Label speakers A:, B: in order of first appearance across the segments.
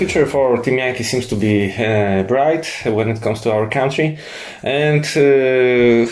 A: future for Team Yankee seems to be bright when it comes to our country. And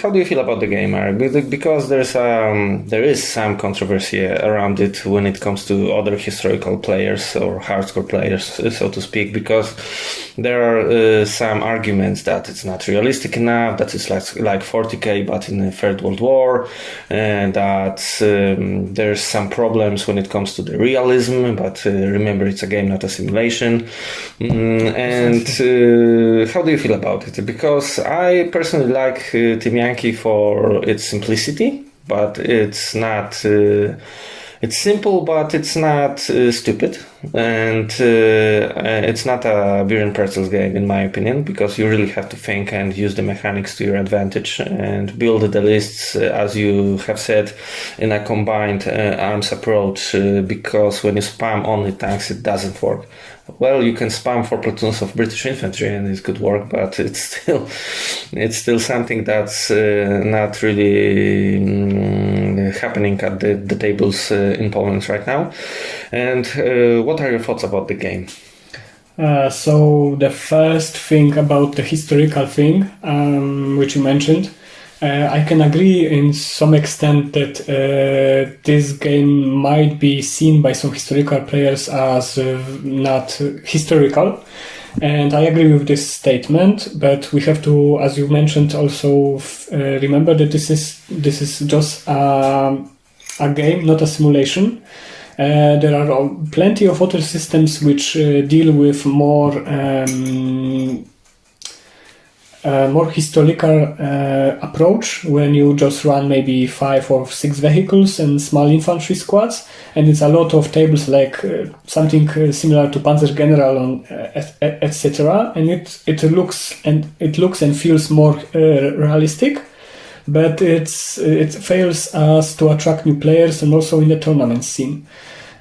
A: how do you feel about the game, Arek? Because there is some controversy around it when it comes to other historical players or hardcore players, so to speak, because there are some arguments that it's not realistic enough, that it's like 40k but in the Third World War, and that there's some problems when it comes to the realism, but remember, it's a game, not a simulation. And how do you feel about it? Because I personally like Team Yankee for its simplicity, but it's not... it's simple, but it's not stupid, and it's not a beer and pretzels game, in my opinion, because you really have to think and use the mechanics to your advantage and build the lists, as you have said, in a combined arms approach, because when you spam only tanks, it doesn't work. Well, you can spam 4 platoons of British infantry and it could work, but it's still something that's not really happening at the tables in Poland right now. And what are your thoughts about the game?
B: So the first thing about the historical thing, which you mentioned, I can agree in some extent that this game might be seen by some historical players as not historical, and I agree with this statement. But we have to, as you mentioned, also remember that this is just a game, not a simulation. There are plenty of other systems which deal with more historical approach, when you just run maybe 5 or 6 vehicles and small infantry squads, and it's a lot of tables like something similar to Panzer General, etc. And it looks and feels more realistic, but it fails us to attract new players, and also in the tournament scene.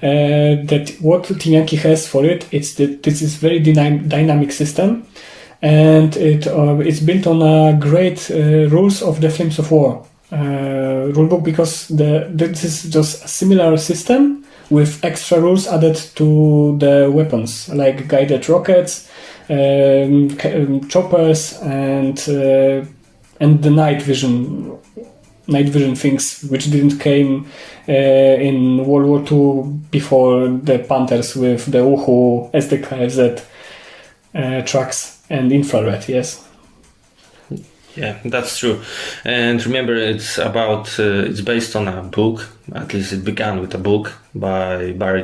B: That what Team Yankee has for it, it's that this is very dynamic system. And it's built on a great rules of the Flames of War rulebook, because this is just a similar system with extra rules added to the weapons, like guided rockets, choppers, and the night vision things, which didn't came in World War II before the Panthers with the Uhu SDKZ trucks. And infrared, yes.
A: Yeah, that's true. And remember, it's based on a book. At least it began with a book by Barry.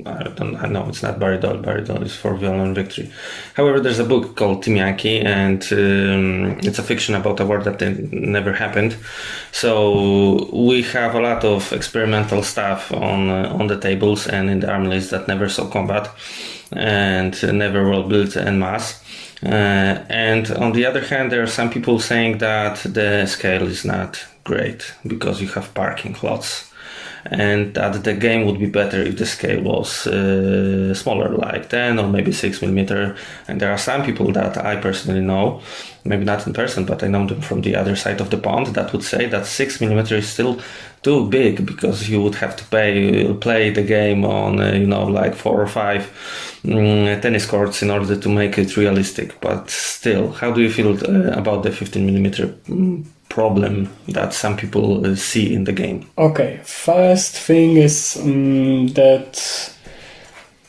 A: I know it's not Barry Doyle. Barry Doyle is for Violent Victory. However, there's a book called Team Yankee, and it's a fiction about a war that never happened. So we have a lot of experimental stuff on the tables and in the army list that never saw combat and never were built en masse. And on the other hand, there are some people saying that the scale is not great because you have parking lots, and that the game would be better if the scale was smaller, like 10 or maybe 6mm. And there are some people that I personally know, maybe not in person, but I know them from the other side of the pond, that would say that 6mm is still too big, because you would have to play the game on like 4 or 5 tennis courts in order to make it realistic. But still, how do you feel about the 15mm problem that some people see in the game?
B: Okay, first thing is that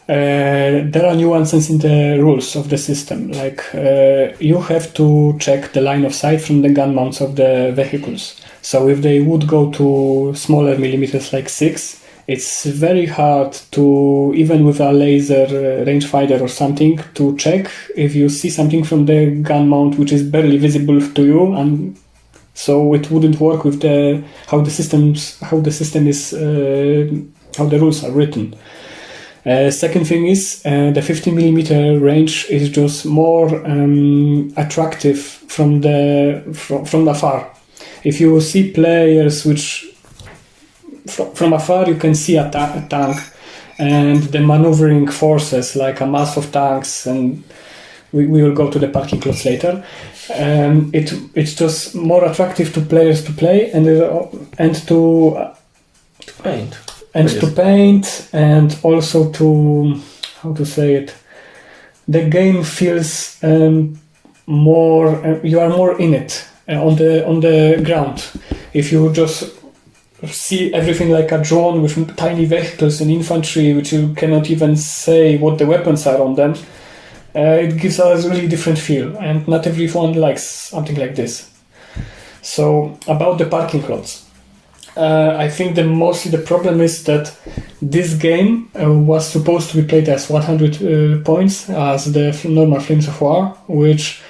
B: there are nuances in the rules of the system. Like you have to check the line of sight from the gun mounts of the vehicles. So if they would go to smaller millimeters like 6, it's very hard to, even with a laser rangefinder or something, to check if you see something from the gun mount which is barely visible to you, and so it wouldn't work with how the rules are written. Second thing is the 15mm range is just more attractive from afar. If you see players which from afar you can see a tank and the maneuvering forces, like a mass of tanks, and we will go to the parking lots later. It's just more attractive to players to play and to
A: paint.
B: And to paint, and also to, how to say it, the game feels more. You are more in it on the ground. If you just see everything like a drone with tiny vehicles and infantry, which you cannot even say what the weapons are on them, it gives us a really different feel, and not everyone likes something like this. So about the parking lots, I think mostly the problem is that this game was supposed to be played as 100 points as the normal Flames of War, which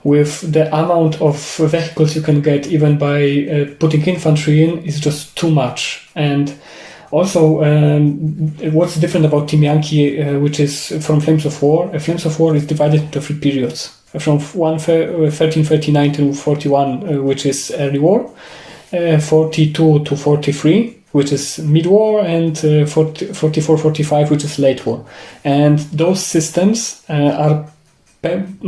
B: with the amount of vehicles you can get even by putting infantry in is just too much. And also what's different about Team Yankee, which is from Flames of War, Flames of War is divided into 3 periods, from 1339 to 41, which is early war, 42 to 43, which is mid-war, and 44-45, which is late war. And those systems are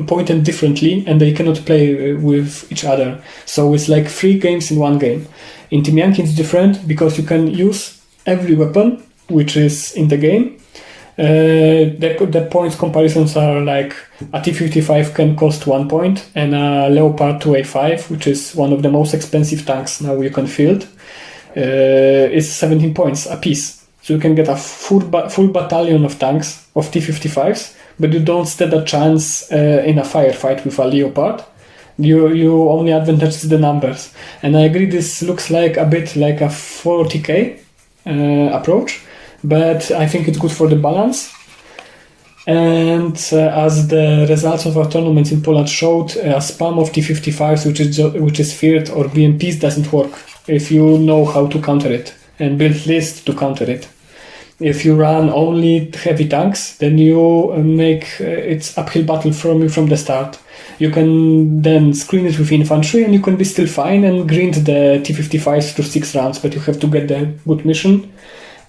B: pointed differently, and they cannot play with each other. So it's like 3 games in one game. In Team Yankee it's different because you can use every weapon which is in the game. The points comparisons are like a T-55 can cost 1 point, and a Leopard 2A5, which is one of the most expensive tanks now you can field, is 17 points a piece. So you can get a full battalion of tanks, of T-55s, but you don't stand a chance in a firefight with a Leopard. You only advantage the numbers. And I agree this looks like a bit like a 40k approach, but I think it's good for the balance. And as the results of our tournaments in Poland showed, a spam of T-55s, which is feared, or BMPs doesn't work if you know how to counter it and build lists to counter it. If you run only heavy tanks, then you make it's uphill battle from the start. You can then screen it with infantry, and you can be still fine and grind the T-55s through 6 rounds, but you have to get the good mission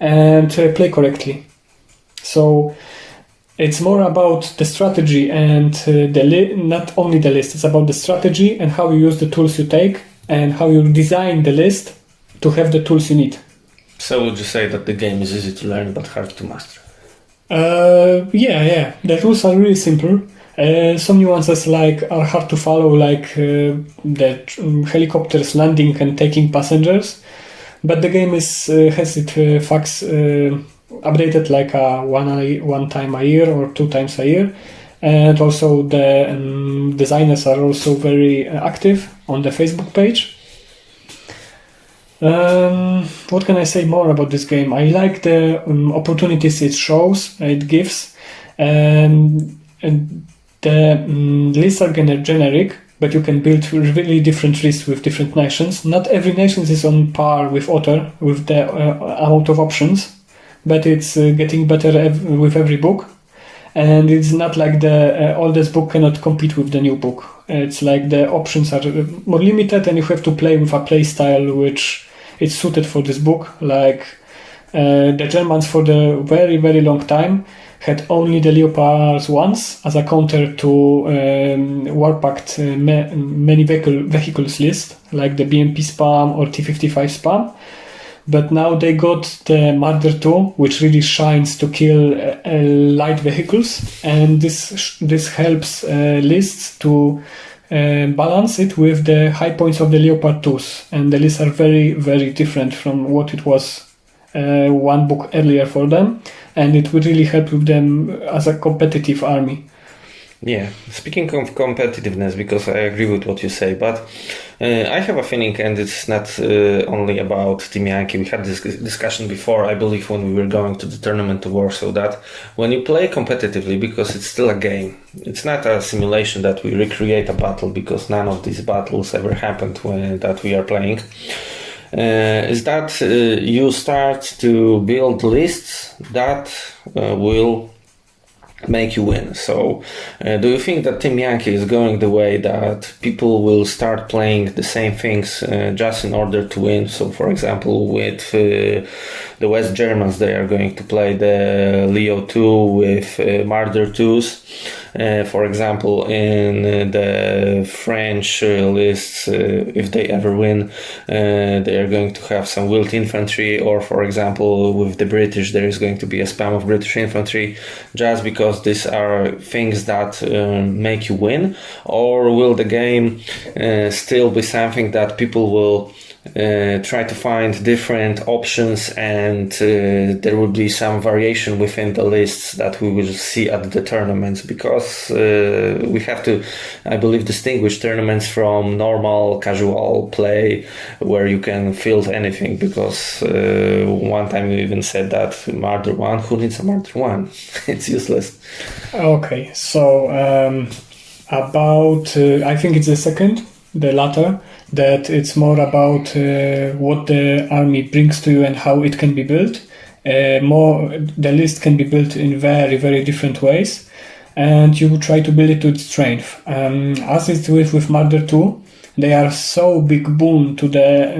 B: and play correctly. So it's more about the strategy and not only the list. It's about the strategy and how you use the tools you take and how you design the list to have the tools you need.
A: So would you say that the game is easy to learn but hard to master?
B: Yeah. The rules are really simple. Some nuances are hard to follow, like the helicopters landing and taking passengers. But the game has its facts updated like one time a year or 2 times a year. And also the designers are also very active on the Facebook page. What can I say more about this game? I like the opportunities it shows, it gives, and the lists are generic, but you can build really different lists with different nations. Not every nation is on par with Otter with the amount of options, but it's getting better with every book. And it's not like the oldest book cannot compete with the new book. It's like the options are more limited, and you have to play with a play style which is suited for this book. Like the Germans for the very, very long time had only the Leopards once as a counter to Warpact many vehicles list, like the BMP spam or T-55 spam. But now they got the Marder 2, which really shines to kill light vehicles, and this helps lists to balance it with the high points of the Leopard 2s, and the lists are very, very different from what it was one book earlier for them, and it would really help with them as a competitive army.
A: Yeah, speaking of competitiveness, because I agree with what you say, but I have a feeling, and it's not only about Team Yankee. We had this discussion before, I believe, when we were going to the tournament to Warsaw, that when you play competitively, because it's still a game, it's not a simulation that we recreate a battle, because none of these battles ever happened that we are playing, is that you start to build lists that will make you win. So do you think that Team Yankee is going the way that people will start playing the same things just in order to win? So for example, with the West Germans, they are going to play the Leo 2 with Marder 2s, For example, in the French lists, if they ever win, they are going to have some wheeled infantry, or for example, with the British, there is going to be a spam of British infantry, just because these are things that make you win? Or will the game still be something that people will try to find different options, and there will be some variation within the lists that we will see at the tournaments? Because we have to, I believe, distinguish tournaments from normal casual play where you can field anything, because one time you even said that Murder 1, who needs a Murder 1? It's useless.
B: Okay, so about I think it's the latter, that it's more about what the army brings to you and how it can be built. The list can be built in very, very different ways, and you try to build it to its strength. As it's with Murder 2, they are so big boon to the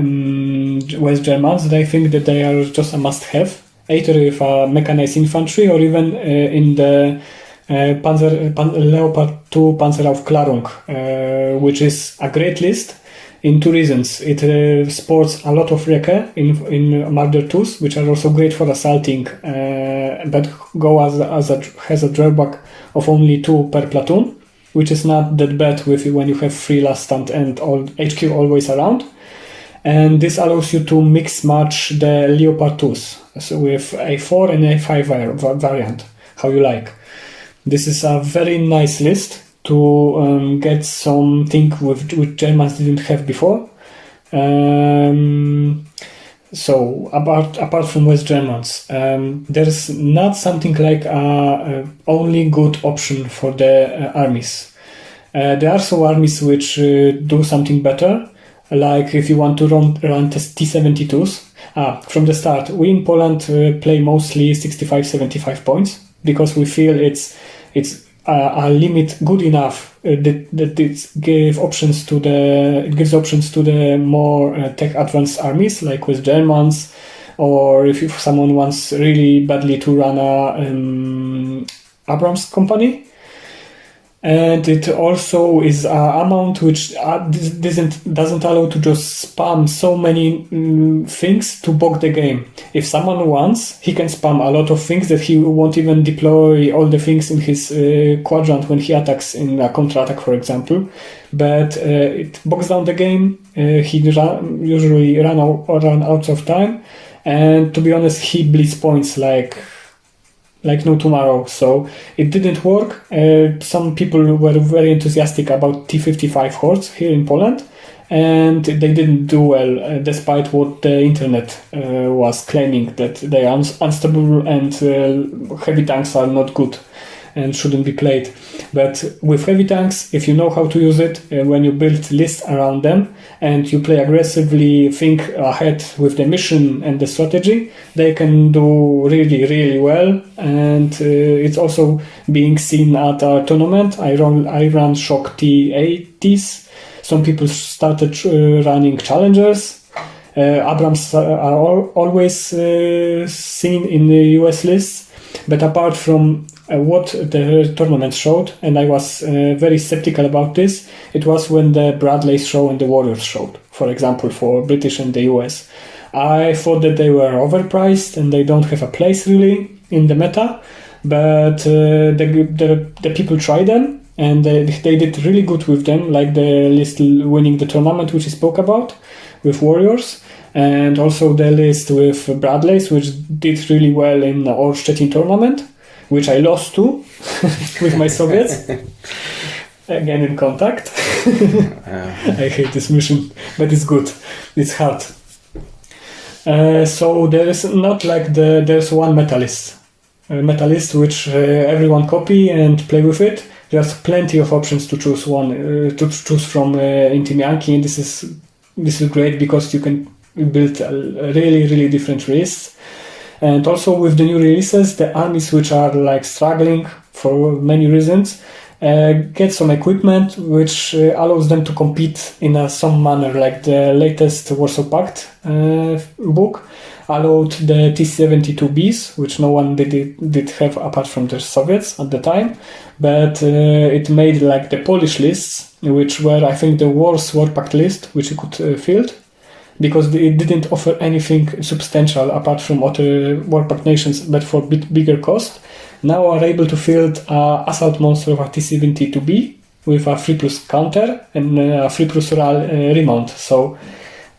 B: West Germans that I think that they are just a must-have, either with mechanized infantry or even in the Leopard 2 Panzeraufklärung, which is a great list in two reasons. It sports a lot of Recce in Murder 2s, which are also great for assaulting, but has a drawback of only 2 per platoon, which is not that bad when you have 3 last stand and all HQ always around. And this allows you to mix match the Leopard 2s, so with A4 and A5 variant, how you like. This is a very nice list to get something which Germans didn't have before. So apart from West Germans, there's not something like a only good option for the armies. There are some armies which do something better, like if you want to run T-72s. From the start, we in Poland play mostly 65-75 points, because we feel it's a limit good enough that it gives options to the more tech advanced armies, like with Germans, or if someone wants really badly to run a Abrams company. And it also is an amount which doesn't allow to just spam so many things to bog the game. If someone wants, he can spam a lot of things that he won't even deploy all the things in his quadrant when he attacks in a counterattack, for example. But it bogs down the game. He usually run out of time. And to be honest, he bleeds points like no tomorrow. So it didn't work. Some people were very enthusiastic about T-55 hordes here in Poland, and they didn't do well, despite what the internet was claiming, that they are unstable and heavy tanks are not good and shouldn't be played. But with heavy tanks, if you know how to use it, when you build lists around them and you play aggressively, think ahead with the mission and the strategy, they can do really, really well. And it's also being seen at a tournament. I ran Shock T80s. Some people started running challengers. Abrams are always seen in the US lists. But apart from what the tournament showed, and I was very skeptical about this, it was when the Bradleys show and the Warriors showed, for example, for British and the US. I thought that they were overpriced and they don't have a place really in the meta, but the people tried them and they did really good with them, like the list winning the tournament, which I spoke about, with Warriors. And also the list with Bradleys, which did really well in the Orsztyn tournament, which I lost to with my Soviets. Again in contact. I hate this mission, but it's good. It's hard. So there is not like there's one meta list which everyone copy and play with it. There's plenty of options to choose from in Team Yankee, and this is great because you can build really, really different lists. And also with the new releases, the armies which are like struggling for many reasons, get some equipment which allows them to compete in some manner, like the latest Warsaw Pact book allowed the T-72Bs, which no one did have apart from the Soviets at the time, but it made like the Polish lists, which were, I think, the worst War Pact list which you could field, because it didn't offer anything substantial apart from other War Pact nations, but for a bit bigger cost. Now are able to field assault monster of a T-72B with a 3+ counter and a 3+ RAL remount. So,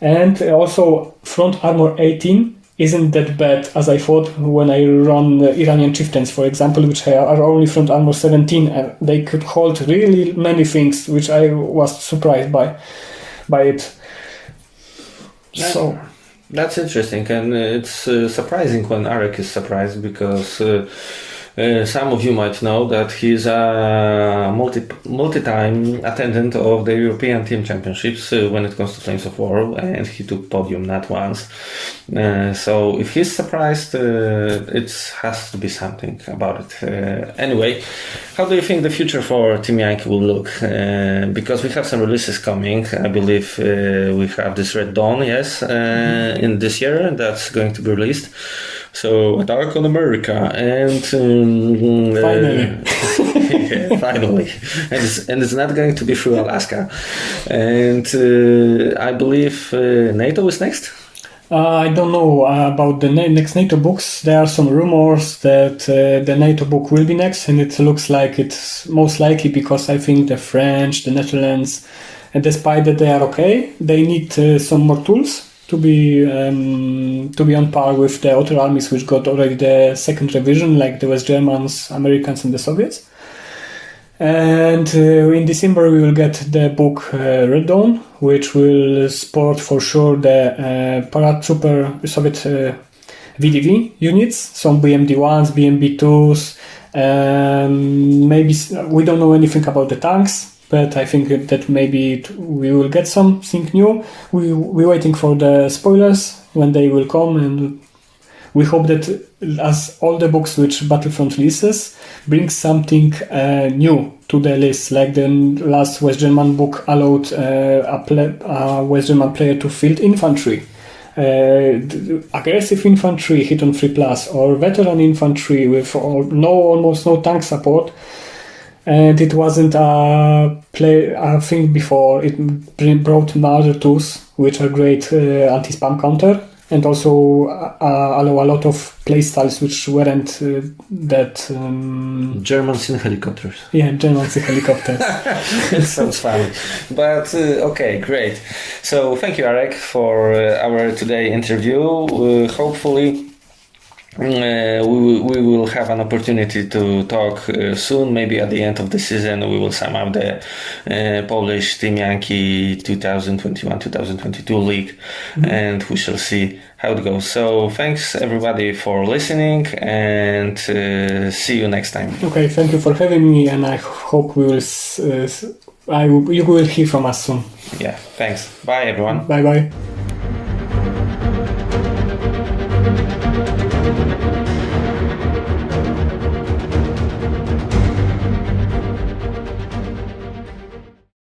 B: and also front armor 18 isn't that bad as I thought when I run Iranian chieftains, for example, which are only front armor 17, and they could hold really many things, which I was surprised by it. So
A: that's interesting, and it's surprising when Arek is surprised, because some of you might know that he's a multi-time attendant of the European Team Championships when it comes to Flames of War, and he took podium not once. So if he's surprised, it has to be something about it. Anyway, how do you think the future for Team Yankee will look? Because we have some releases coming. I believe we have this Red Dawn, yes, in this year, that's going to be released. So, Attack on America, and
B: finally,
A: yeah, finally, and it's not going to be through Alaska, and I believe NATO is next.
B: I don't know about the next NATO books. There are some rumors that the NATO book will be next, and it looks like it's most likely, because I think the French, the Netherlands, and despite that they are okay, they need some more tools to be on par with the other armies which got already the second revision, like the West Germans, Americans, and the Soviets. And in December we will get the book Red Dawn, which will sport for sure the paratrooper Soviet VDV units, some BMD-1s, BMB-2s, maybe we don't know anything about the tanks, but I think that maybe we will get something new. We're waiting for the spoilers when they will come, and we hope that, as all the books which Battlefront releases, brings something new to the list. Like the last West German book allowed a West German player to field infantry, aggressive infantry, hit on 3+, or veteran infantry with almost no tank support. And it wasn't a thing before. It brought other tools, which are great anti-spam counter, and also allow a lot of playstyles which weren't that...
A: Germans in helicopters.
B: Yeah, Germans in helicopters.
A: It sounds funny. But okay, great. So thank you, Arek, for our today interview. Hopefully we will have an opportunity to talk soon. Maybe at the end of the season we will sum up the Polish Team Yankee 2021-2022 league, and we shall see how it goes. So thanks everybody for listening, and see you next time.
B: Okay, thank you for having me, and I hope we will you will hear from us soon.
A: Yeah, thanks. Bye everyone.
B: Bye bye.